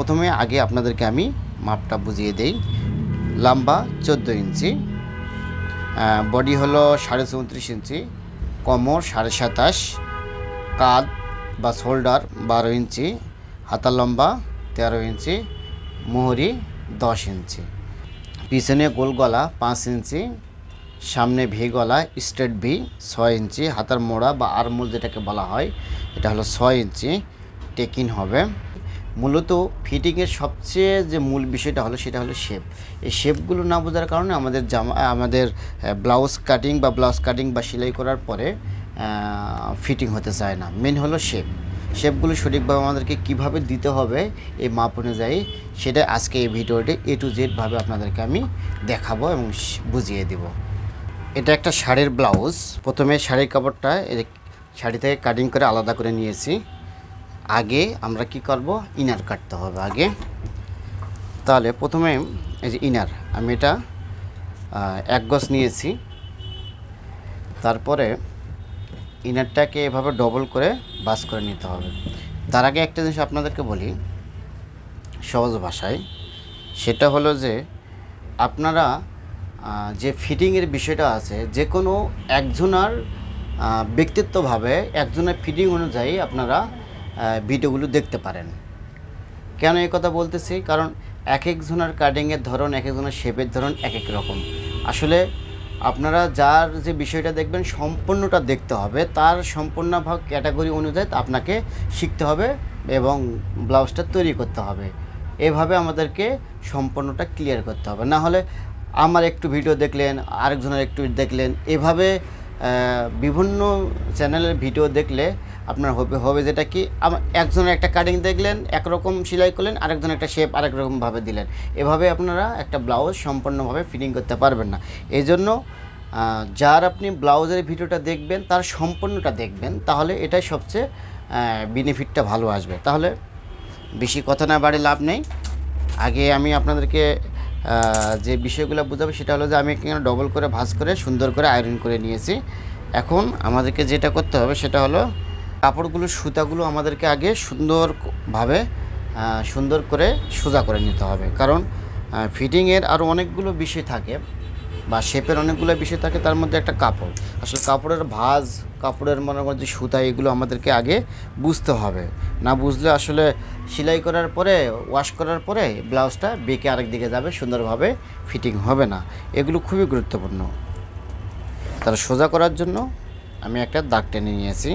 প্রথমে আগে আপনাদেরকে আমি মাপটা বুঝিয়ে দেই। লম্বা 14 ইঞ্চি, বডি হলো 34.5 ইঞ্চি, কোমর 27.5, কাঁধ বা শোল্ডার 12 ইঞ্চি, হাতার লম্বা 13 ইঞ্চি, মোহরি 10 ইঞ্চি, পিছনে গোল গলা 5 ইঞ্চি, সামনে ভি গলা স্ট্রেট ভি 6 ইঞ্চি, হাতার মোড়া বা আরমোল যেটাকে বলা হয় এটা হলো 6 ইঞ্চি টেকিন হবে। মূলত ফিটিংয়ের সবচেয়ে যে মূল বিষয়টা হলো সেটা হলো শেপ। এই শেপগুলো না বোঝার কারণে আমাদের ব্লাউজ কাটিং বা সেলাই করার পরে ফিটিং হতে চায় না। মেন হলো শেপগুলো সঠিকভাবে আমাদেরকে কিভাবে দিতে হবে এই মাপ অনুযায়ী, সেটা আজকে এই ভিডিওটি A to Z ভাবে আপনাদেরকে আমি দেখাবো এবং বুঝিয়ে দেব। এটা একটা শাড়ির ব্লাউজ। প্রথমে শাড়ির কাপড়টা শাড়ি থেকে কাটিং করে আলাদা করে নিয়েছি। আগে আমরা কি করব, ইনার কাটতে হবে আগে। তাহলে প্রথমে এই যে ইনার, আমি এটা 1 গজ নিয়েছি। তারপরে ইনারটাকে এভাবে ডবল করে ভাঁজ করে নিতে হবে। তার আগে একটা জিনিস আপনাদেরকে বলি সহজ ভাষায়, সেটা হলো যে আপনারা যে ফিটিংয়ের বিষয়টা আছে, যে কোনো একজনের ব্যক্তিত্বভাবে একজনের ফিটিং অনুযায়ী আপনারা ভিডিওগুলো দেখতে পারেন। কেন এই কথা বলতেছি, কারণ এক একজনের কাটিংয়ের ধরন, এক একজনের শেপের ধরন এক এক রকম। আসলে আপনারা যার যে বিষয়টা দেখবেন সম্পূর্ণটা দেখতে হবে, তার সম্পূর্ণ ভাগ ক্যাটাগরি অনুযায়ী আপনাকে শিখতে হবে এবং ব্লাউজটা তৈরি করতে হবে। এভাবে আমাদেরকে সম্পূর্ণটা ক্লিয়ার করতে হবে। না হলে আমার একটু ভিডিও দেখলেন, আরেকজনের একটু দেখলেন, এভাবে বিভিন্ন চ্যানেলের ভিডিও দেখলে আপনার হবে যেটা কি, একজনের একটা কাটিং দেখলেন একরকম সেলাই করলেন, আরেকজনের একটা শেপ আরেক রকমভাবে দিলেন। এভাবে আপনারা একটা ব্লাউজ সম্পূর্ণভাবে ফিটিং করতে পারবেন না। এই জন্য যার আপনি ব্লাউজের ভিডিওটা দেখবেন তার সম্পূর্ণটা দেখবেন, তাহলে এটাই সবচেয়ে বেনিফিটটা ভালো আসবে। তাহলে বেশি কথা না বাড়ি লাভ নেই। আগে আমি আপনাদেরকে যে বিষয়গুলো বোঝাবো সেটা হলো যে আমি এখানে ডবল করে ভাঁজ করে সুন্দর করে আয়রন করে নিয়েছি। এখন আমাদেরকে যেটা করতে হবে সেটা হলো কাপড়গুলো, সুতাগুলো আমাদেরকে আগে সুন্দর করে সোজা করে নিতে হবে। কারণ ফিটিংয়ের আরও অনেকগুলো বিষয় থাকে বা শেপের অনেকগুলো বিষয় থাকে, তার মধ্যে একটা কাপড়। আসলে কাপড়ের ভাঁজ, কাপড়ের মনে করেন যে সুতা, এগুলো আমাদেরকে আগে বুঝতে হবে। না বুঝলে আসলে সেলাই করার পরে, ওয়াশ করার পরে ব্লাউজটা বেঁকে আরেক দিকে যাবে, সুন্দরভাবে ফিটিং হবে না। এগুলো খুবই গুরুত্বপূর্ণ। তার সোজা করার জন্য আমি একটা দাগ টেনে নিয়েছি,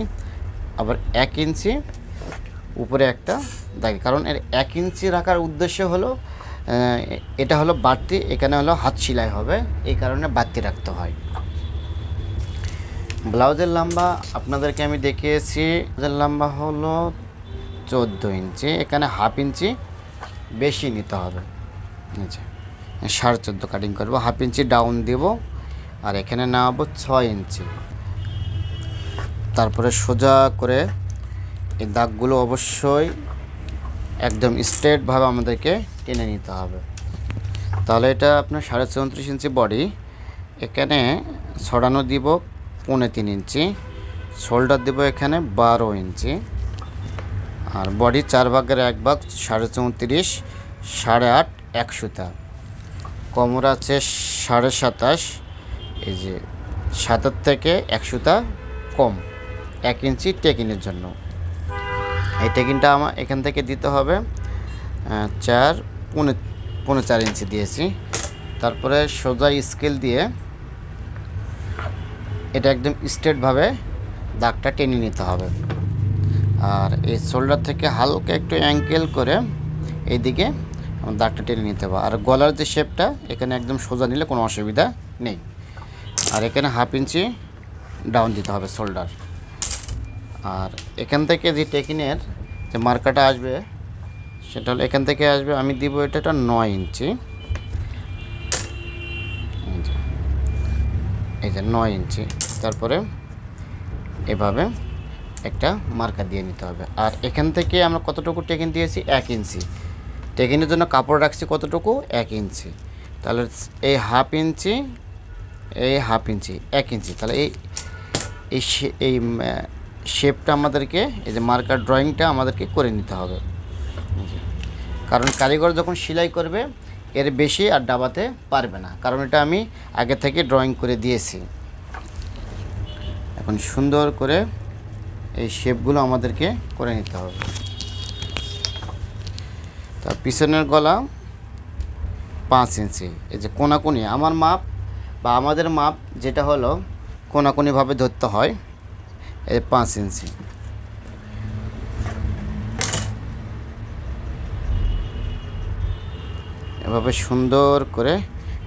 আবার 1 ইঞ্চি উপরে একটা দাগ। কারণ এর 1 ইঞ্চি রাখার উদ্দেশ্য হলো এটা হলো বাড়তি, এখানে হলো হাত সেলাই হবে, এই কারণে বাড়তি রাখতে হয়। ব্লাউজের লম্বা আপনাদেরকে আমি দেখিয়েছি, ব্লাউজের লম্বা হলো 14 ইঞ্চি, এখানে হাফ ইঞ্চি বেশি নিতে হবে। নিচে 14.5 কাটিং করবো, হাফ ইঞ্চি ডাউন দেব, আর এখানে নামাবো 6 ইঞ্চি। তারপরে সোজা করে এই দাগগুলো অবশ্যই একদম স্ট্রেটভাবে আমাদেরকে টেনে নিতে হবে। তাহলে এটা আপনার 34.5 ইঞ্চি বডি, এখানে ছড়ানো দিব 3.5 ইঞ্চি, শোল্ডার দেব এখানে 12 ইঞ্চি, আর বডি 4 ভাগের 1 ভাগ 34.5, 8.5 1 সুতা, কোমর আছে 27.5, এই যে 7 থেকে 1 সুতা কম, 1 ইঞ্চি টেকিনের জন্য। এই টেকিনটা আমার এখান থেকে দিতে হবে 4.4 ইঞ্চি দিয়েছি। তারপরে সোজা স্কেল দিয়ে এটা একদম স্ট্রেটভাবে দাগটা টেনে নিতে হবে। আর এই শোল্ডার থেকে হালকা একটু অ্যাঙ্কেল করে এইদিকে দাগটা টেনে নিতে হবে। আর গলার যে শেপটা এখানে একদম সোজা নিলে কোনো অসুবিধা নেই। আর এখানে হাফ ইঞ্চি ডাউন দিতে হবে শোল্ডার। আর এখান থেকে যে টেকিনের যে মার্কাটা আসবে সেটা হলো এখান থেকে আসবে, আমি দিব এটা 9 ইঞ্চি, এই যে 9 ইঞ্চি। তারপরে এভাবে একটা মার্কা দিয়ে নিতে হবে। আর এখান থেকে আমরা কতটুকু টেকিন দিয়েছি, 1 ইঞ্চি। টেকিনের জন্য কাপড় রাখছি কতটুকু, 1 ইঞ্চি। তাহলে এই হাফ ইঞ্চি, এই হাফ ইঞ্চি, 1 ইঞ্চি। তাহলে এই শেপটা আমাদেরকে, এই যে মার্কার ড্রয়িংটা আমাদেরকে করে নিতে হবে। কারণ কারিগর যখন সেলাই করবে এর বেশি আর ডাবাতে পারবে না, কারণ এটা আমি আগে থেকে ড্রয়িং করে দিয়েছি। এখন সুন্দর করে এই শেপগুলো আমাদেরকে করে নিতে হবে। তার পিছনের গলা 5 ইঞ্চি, এই যে কোনাকুনি আমার মাপ বা আমাদের মাপ যেটা হলো কোনাকুনিভাবে ধরতে হয়, এই 5 ইঞ্চি। এভাবে সুন্দর করে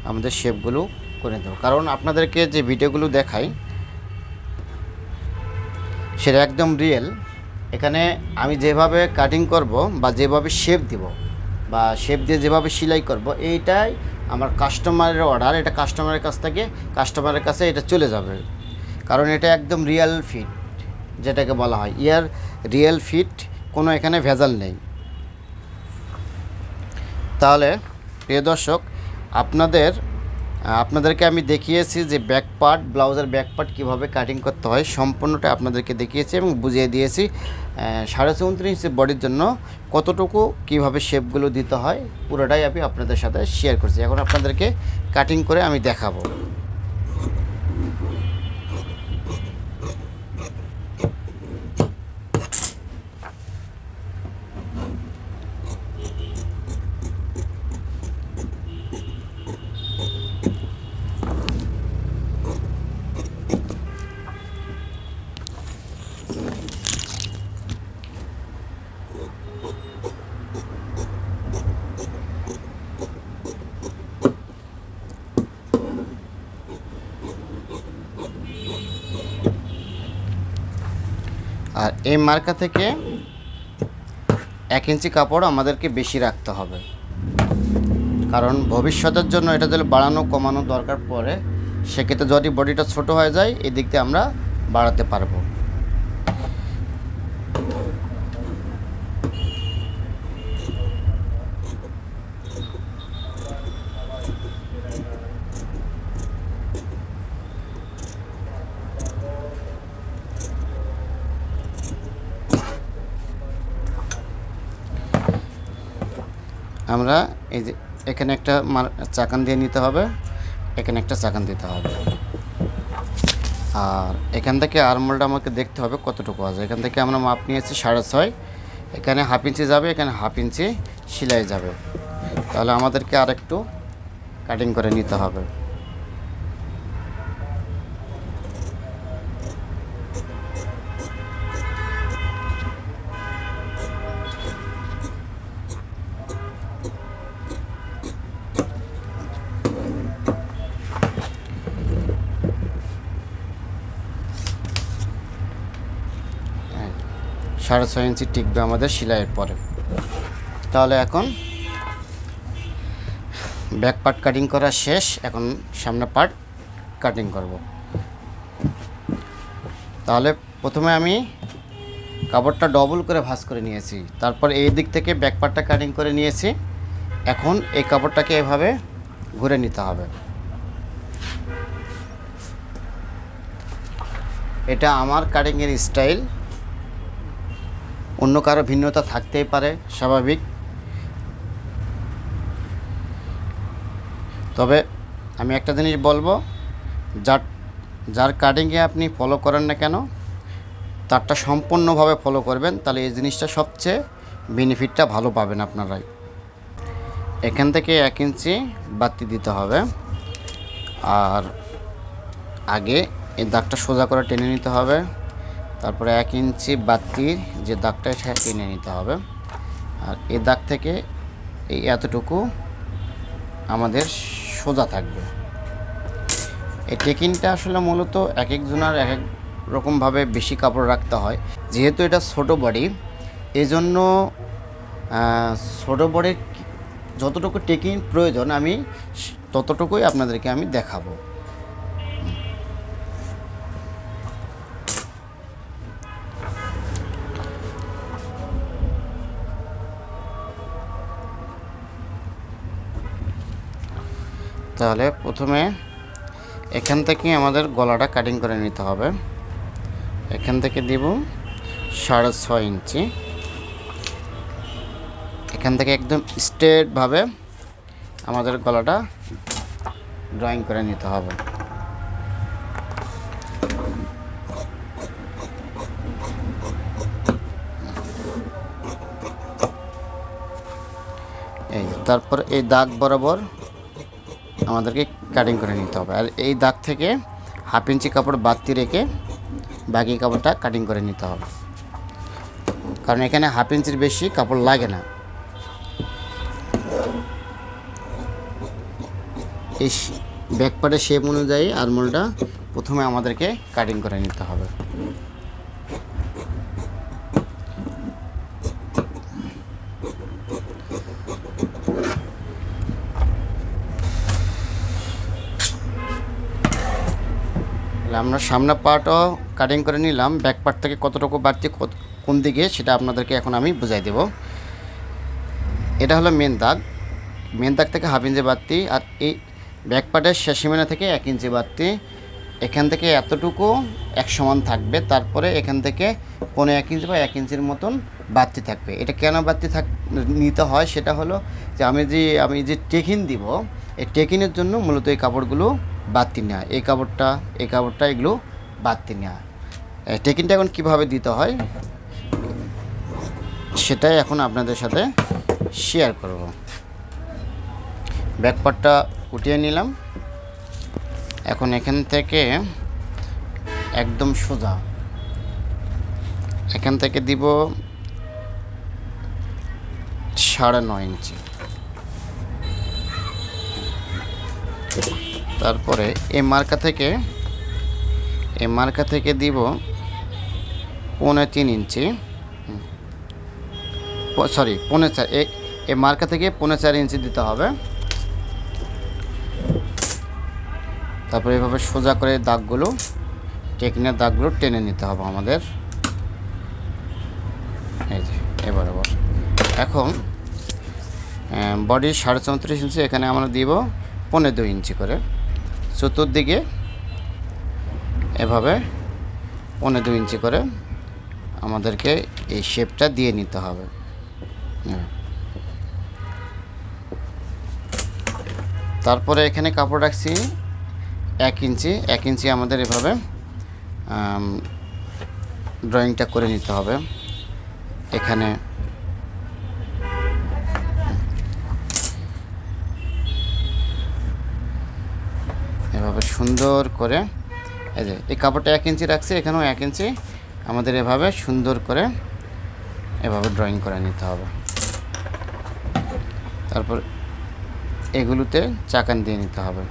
আমাদের শেপগুলো করে দেবো, কারণ আপনাদেরকে যে ভিডিওগুলো দেখাই সেটা একদম রিয়েল। এখানে আমি যেভাবে কাটিং করব বা যেভাবে শেপ দিব বা শেপ দিয়ে যেভাবে সেলাই করব, এইটাই আমার কাস্টমারের অর্ডার, এটা কাস্টমারের কাছ থেকে কাস্টমারের কাছে এটা চলে যাবে, কারণ এটা একদম রিয়েল ফিট, যেটাকে বলা হয় রিয়েল ফিট, কোনো এখানে ভেজাল নেই। তাহলে প্রিয় দর্শক, আপনাদেরকে আমি দেখিয়েছি যে ব্যাক পার্ট, ব্লাউজের ব্যাক পার্ট কীভাবে কাটিং করতে হয়, সম্পূর্ণটা আপনাদেরকে দেখিয়েছি এবং বুঝিয়ে দিয়েছি। 29.5 ইঞ্চি বডির জন্য কতটুকু কীভাবে শেপগুলো দিতে হয় পুরোটাই আমি আপনাদের সাথে শেয়ার করছি। এখন আপনাদেরকে কাটিং করে আমি দেখাবো। আর এই মার্কা থেকে 1 ইঞ্চি কাপড় আমাদেরকে বেশি রাখতে হবে, কারণ ভবিষ্যতের জন্য এটা যদি বাড়ানো কমানো দরকার পড়ে, সেক্ষেত্রে যদি বডিটা ছোট হয়ে যায় এই দিক দিয়ে আমরা বাড়াতে পারবো। আমরা এই যে এখানে একটা চাকান দিয়ে নিতে হবে, এখানে একটা চাকান দিতে হবে, আর এখান থেকে আরমোলটা আমাকে দেখতে হবে কতটুকু আছে। এখান থেকে আমরা মাপ নিয়েছি 6.5, এখানে 1/2 ইঞ্চি যাবে, এখানে 1/2 ইঞ্চি সেলাই যাবে, তাহলে আমাদেরকে আর একটু কাটিং করে নিতে হবে। সাড়ে 6 ইঞ্চি টিকবে আমাদের সেলাইয়ের পরে। তাহলে এখন ব্যাক পার্ট কাটিং করা শেষ, এখন সামনে পার্ট কাটিং করব। তাহলে প্রথমে আমি কাপড়টা ডবল করে ভাঁজ করে নিয়েছি, তারপর এই দিক থেকে ব্যাক পার্টটা কাটিং করে নিয়েছি। এখন এই কাপড়টাকে এভাবে ঘুরে নিতে হবে। এটা আমার কাটিংয়ের স্টাইল, অন্য কারো ভিন্নতা থাকতেই পারে, স্বাভাবিক। তবে আমি একটা জিনিস বলবো, যার কাটিংয়ে আপনি ফলো করেন না কেন, তারটা সম্পূর্ণভাবে ফলো করবেন, তাহলে এই জিনিসটা সবচেয়ে বেনিফিটটা ভালো পাবেন আপনারাই। এখান থেকে 1 ইঞ্চি বাড়তি দিতে হবে, আর আগে এই দাগটা সোজা করে টেনে নিতে হবে, তারপরে 1 ইঞ্চি বাড়তির যে দাগটা সেটা টেনে নিতে হবে, আর এই দাগ থেকে এই এতটুকু আমাদের সোজা থাকবে। এই টেকিংটা আসলে মূলত এক একজনের এক এক রকমভাবে বেশি কাপড় রাখতে হয়, যেহেতু এটা ছোট বডি, এই জন্য ছোটো বডির যতটুকু টেকিং প্রয়োজন আমি ততটুকুই আপনাদেরকে আমি দেখাবো। তাহলে প্রথমে এখান থেকে আমাদের গলাটা কাটিং করে নিতে হবে। এখান থেকে দিব 6.5 ইঞ্চি, এখান থেকে একদম স্ট্রেটভাবে আমাদের গলাটা ড্রয়িং করে নিতে হবে। এই তারপর এই দাগ বরাবর আমাদেরকে কাটিং করে নিতে হবে। আর এই দাগ থেকে 1/2 ইঞ্চি কাপড় বাড়তি রেখে বাকি কাপড়টা কাটিং করে নিতে হবে, কারণ এখানে 1/2 ইঞ্চির বেশি কাপড় লাগে না। এই ব্যাক পার্টের শেপ অনুযায়ী আরমোলটা প্রথমে আমাদেরকে কাটিং করে নিতে হবে। আমরা সামনের পার্টও কাটিং করে নিলাম, ব্যাক পার্ট থেকে কতটুকু বাড়তি কোন দিকে সেটা আপনাদেরকে এখন আমি বুঝাই দেব। এটা হলো মেন দাগ, মেন দাগ থেকে 1/2 ইঞ্চি বাড়তি, আর এই ব্যাক পার্টের শেষ সীমানা থেকে 1 ইঞ্চি বাড়তি। এখান থেকে এতটুকু এক সমান থাকবে, তারপরে এখান থেকে 1.5 ইঞ্চি বা 1 ইঞ্চির মতন বাড়তি থাকবে। এটা কেন বাড়তি নিতে হয় সেটা হলো যে আমি যে টেকিন দিব, এই টেকিনের জন্য মূলত এই কাপড়গুলো বাড়তি নেওয়া, এই কাপড়টা এগুলো বাড়তি নেওয়া। টেকিনটা এখন কিভাবে দিতে হয় সেটাই এখন আপনাদের সাথে শেয়ার করব। ব্যাক পার্টটা উঠিয়ে নিলাম। এখন এখান থেকে একদম সোজা এখান থেকে দিব 9.5 ইঞ্চি। তারপরে এই মার্কা থেকে দিব 3.5 ইঞ্চি, সরি 4.5, এই মার্কা থেকে 4.5 ইঞ্চি দিতে হবে। তারপরে এভাবে সোজা করে দাগগুলো, টেকিনের দাগগুলো টেনে নিতে হবে আমাদের। এই যে এবার এখন বডি 34.5 ইঞ্চি, এখানে আমরা দিব 2.5 ইঞ্চি করে। চতুর্দিকে এভাবে 2.5 ইঞ্চি করে আমাদেরকে এই শেপটা দিয়ে নিতে হবে। তারপরে এখানে কাপড় রাখছি 1 ইঞ্চি আমাদের এভাবে ড্রয়িংটা করে নিতে হবে। এখানে এভাবে সুন্দর করে এই কাপড়টা 1 ইঞ্চি রাখছি, এখানেও 1 ইঞ্চি আমাদের এভাবে সুন্দর করে এভাবে ড্রয়িং করে নিতে হবে। তারপর এগুলোতে চাকান দিয়ে নিতে হবে।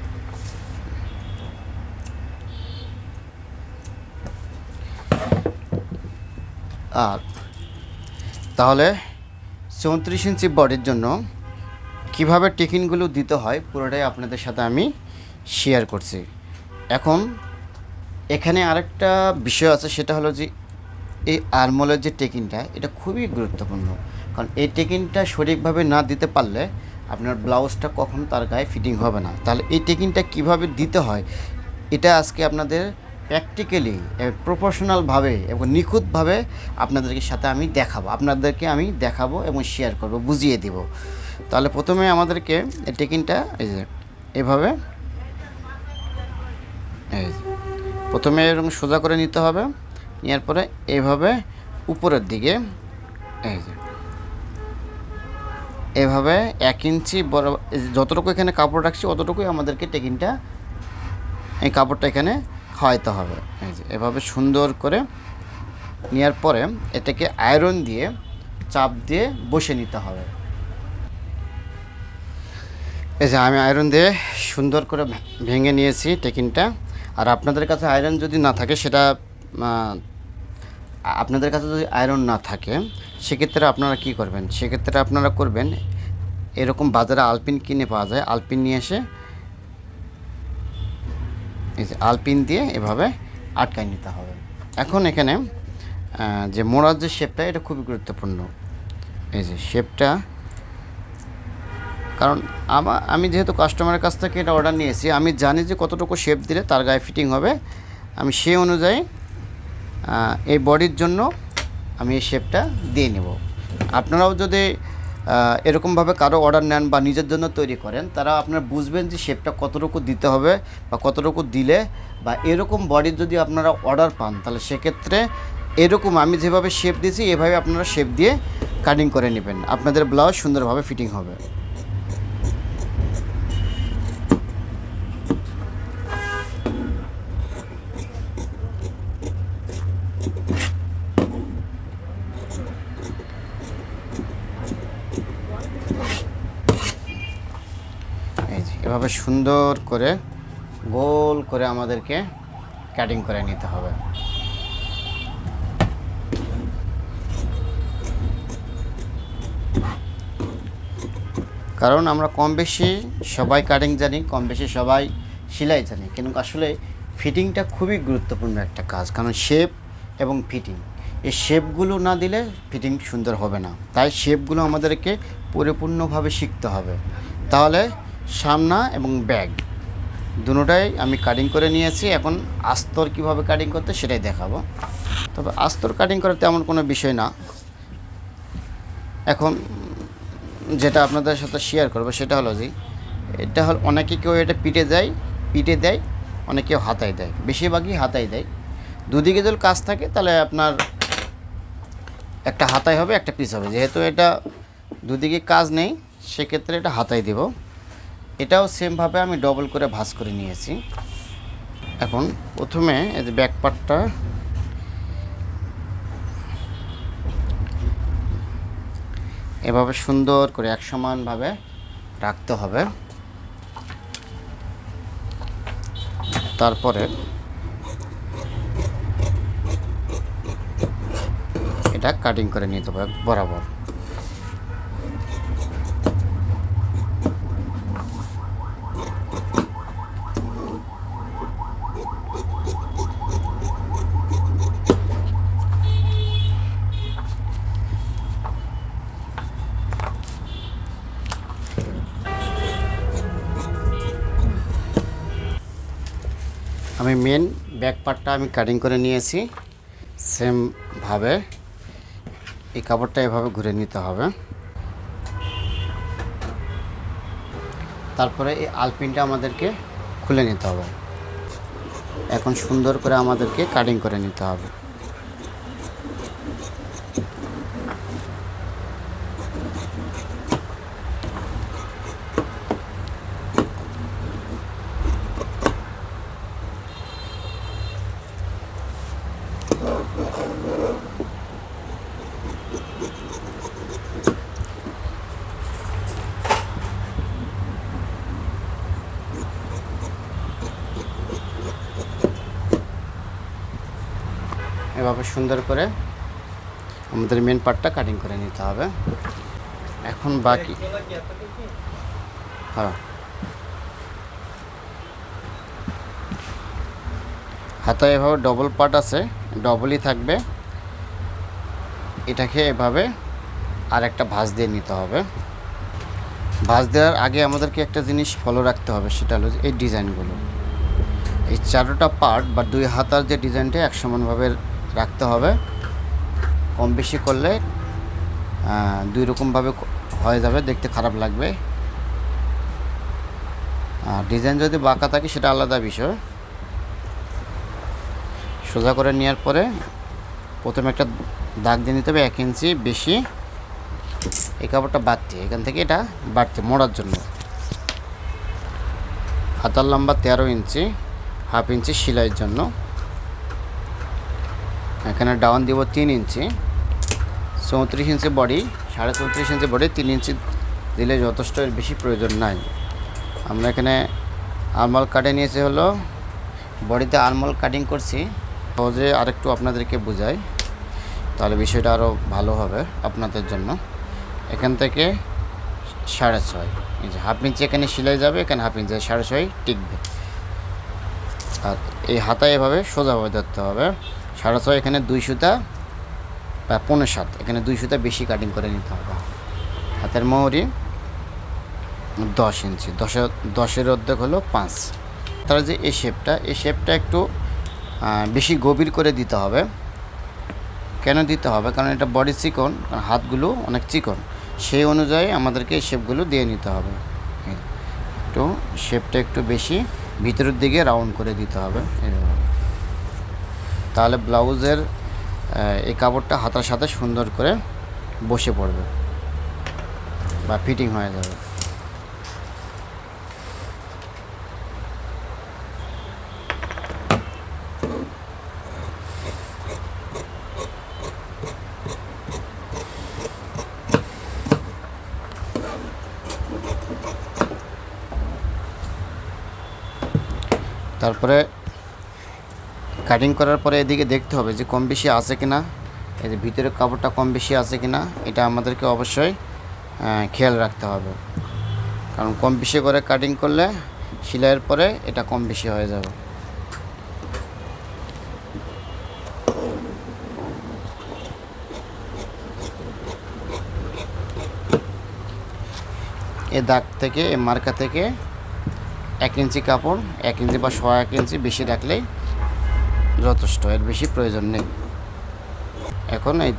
আর তাহলে 34 ইঞ্চি বডির জন্য কিভাবে টেকিনগুলো দিতে হয় পুরোটাই আপনাদের সাথে আমি শেয়ার করছি। এখন এখানে আরেকটা বিষয় আছে, সেটা হলো যে এই আরমোলের যে টেকিনটা, এটা খুবই গুরুত্বপূর্ণ। কারণ এই টেকিনটা সঠিকভাবে না দিতে পারলে আপনার ব্লাউজটা কখন তার গায়ে ফিটিং হবে না। তাহলে এই টেকিনটা কিভাবে দিতে হয় এটা আজকে আপনাদের প্র্যাকটিক্যালি প্রফেশনালভাবে এবং নিখুঁতভাবে আপনাদেরকে আমি দেখাবো এবং শেয়ার করব, বুঝিয়ে দেব। তাহলে প্রথমে আমাদেরকে এই টেকিনটা এভাবে প্রথমে এরকম সোজা করে নিতে হবে। নেওয়ার পরে এইভাবে উপরের দিকে এভাবে 1 ইঞ্চি বড়, যতটুকু এখানে কাপড় রাখছি অতটুকুই আমাদেরকে টেকিনটা এই কাপড়টা এখানে খাওয়াইতে হবে। এভাবে সুন্দর করে নেওয়ার পরে এটাকে আয়রন দিয়ে চাপ দিয়ে বসে নিতে হবে। আমি আয়রন দিয়ে সুন্দর করে ভেঙে নিয়েছি টেকিনটা। আর আপনাদের কাছে আয়রন যদি না থাকে সেক্ষেত্রে আপনারা কি করবেন, সেক্ষেত্রে আপনারা করবেন এরকম বাজারে আলপিন কিনে পাওয়া যায়, আলপিন নিয়ে এসে আলপিন দিয়ে এভাবে আটকায় নিতে হবে। এখন এখানে যে মোড়ার যে শেপটা, এটা খুবই গুরুত্বপূর্ণ। এই যে শেপটা, কারণ আমি যেহেতু কাস্টমারের কাছ থেকে এটা অর্ডার নিয়েছি, আমি জানি যে কতটুকু শেপ দিলে তার গায়ে ফিটিং হবে। আমি সেই অনুযায়ী এই বডির জন্য আমি এই শেপটা দিয়ে নেব। আপনারাও যদি এরকমভাবে কারো অর্ডার নেন বা নিজের জন্য তৈরি করেন, তারা আপনারা বুঝবেন যে শেপটা কতটুকু দিতে হবে বা কতটুকু দিলে, বা এরকম বডির যদি আপনারা অর্ডার পান তাহলে সেক্ষেত্রে এরকম আমি যেভাবে শেপ দিয়েছি এভাবে আপনারা শেপ দিয়ে কাটিং করে নেবেন, আপনাদের ব্লাউজ সুন্দরভাবে ফিটিং হবে। এই যে এভাবে সুন্দর করে গোল করে আমাদেরকে কাটিং করে নিতে হবে। কারণ আমরা কম বেশি সবাই কাটিং জানি, কম বেশি সবাই সেলাই জানি, কিন্তু আসলে ফিটিংটা খুবই গুরুত্বপূর্ণ একটা কাজ। কারণ শেপ এবং ফিটিং, এই শেপগুলো না দিলে ফিটিং সুন্দর হবে না। তাই শেপগুলো আমাদেরকে পরিপূর্ণভাবে শিখতে হবে। তাহলে সামনা এবং ব্যাক দুটোটাই আমি কাটিং করে নিয়েছি। এখন আস্তর কিভাবে কাটিং করতে সেটাই দেখাবো। তবে আস্তর কাটিং করা তেমন কোনো বিষয় না। এখন যেটা আপনাদের সাথে শেয়ার করবো সেটা হলো যে এটা হল অনেকে কেউ এটা পিটে দেয়, অনেকেও হাতায় দেয়, বেশিরভাগই হাতায় দেয়। দুদিকে যদি কাজ থাকে তাহলে আপনার একটা হাতায় হবে একটা পিস হবে। যেহেতু এটা দুদিকে কাজ নেই সেক্ষেত্রে এটা হাতায় দেব। এটাও সেমভাবে আমি ডবল করে ভাঁজ করে নিয়েছি। এখন প্রথমে এই যে ব্যাক পার্টটা এভাবে সুন্দর করে এক সমানভাবে রাখতে হবে। তারপরে এটা কাটিং করে নিতে হবে বরাবর। আমি মেন ব্যাক পার্টটা আমি কাটিং করে নিয়েছি। সেমভাবে এই কাপড়টা এভাবে ঘুরে নিতে হবে। তারপরে এই আলপিনটা আমাদেরকে খুলে নিতে হবে। এখন সুন্দর করে আমাদেরকে কাটিং করে নিতে হবে। এভাবে সুন্দর করে আমাদের মেন পার্টটা কাটিং করে নিতে হবে। এখন বাকি হ্যাঁ, হাতায় এভাবে ডবল পার্ট আছে, ডবলই থাকবে। এটাকে এভাবে আর একটা ভাঁজ দিয়ে নিতে হবে। ভাঁজ দেওয়ার আগে আমাদেরকে একটা জিনিস ফলো রাখতে হবে, সেটা হলো এই ডিজাইনগুলো, এই চারোটা পার্ট বা দুই হাতার যে ডিজাইনটা এক সমানভাবে রাখতে হবে। কম বেশি করলে দুই রকমভাবে হয়ে যাবে, দেখতে খারাপ লাগবে। ডিজাইন যদি বাঁকা থাকে সেটা আলাদা বিষয়। সোজা করে নেওয়ার পরে প্রথমে একটা দাগ দিয়ে নিতে হবে 1 ইঞ্চি বেশি। এই কাপড়টা বাড়তি, এখান থেকে এটা বাড়তি মোড়ার জন্য। হাতার লম্বা 13 ইঞ্চি, হাফ ইঞ্চি সেলাইয়ের জন্য। এখানে ডাউন দিব 3 ইঞ্চি, 34 ইঞ্চি বডি, 34.5 ইঞ্চি বডি, 3 ইঞ্চি দিলে যথেষ্ট, এর বেশি প্রয়োজন নাই। আমরা এখানে আর্মহোল কাটে নিয়েছি, হলো বডিতে আর্মহোল কাটিং করছি। সহজে আরেকটু আপনাদেরকে বোঝাই তাহলে বিষয়টা আরও ভালো হবে আপনাদের জন্য। এখান থেকে 6.5 ইঞ্চি, হাফ ইঞ্চি এখানে সেলাই যাবে, এখানে হাফ ইঞ্চি 6.5 টিকবে। আর এই হাতায় এভাবে সোজাভাবে ধরতে হবে। 6.5 এখানে 2 সুতা বা 5.7, এখানে 2 সুতা বেশি কাটিং করে নিতে হবে। হাতের মোহরি 10 ইঞ্চি, 10-এর অর্ধেক হলো 5। তাহলে যে এই শেপটা একটু বেশি গভীর করে দিতে হবে। কেন দিতে হবে? কারণ এটা বডি চিকন, কারণ হাতগুলো অনেক চিকন। সেই অনুযায়ী আমাদেরকে এই শেপগুলো দিয়ে নিতে হবে। একটু শেপটা একটু বেশি ভিতরের দিকে রাউন্ড করে দিতে হবে এইভাবে। তাহলে ব্লাউজের এই কাপড়টা হাতার সাথে সুন্দর করে বসে পড়বে বা ফিটিং হয়ে যাবে। তারপরে কাটিং করার পরে এদিকে দেখতে হবে যে কম বেশি আছে কিনা, এই যে ভিতরের কাপড়টা কম বেশি আছে কিনা এটা আমাদেরকে অবশ্যই খেয়াল রাখতে হবে, কারণ কম বেশি করে কাটিং করলে সেলাইয়ের পরে এটা কম বেশি হয়ে যাবে। এ দাগ থেকে এ মার্কা থেকে 1 ইঞ্চি কাপড়, 1 ইঞ্চি বা 1 ইঞ্চি বেশি রাখলেই যথেষ্ট, এর বেশি প্রয়োজন নেই। এখন এই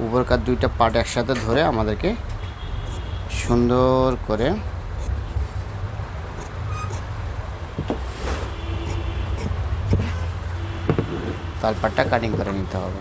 উপরকার দুইটা পার্ট একসাথে ধরে আমাদেরকে সুন্দর করে তালপাটটা কাটিং করে নিতে হবে।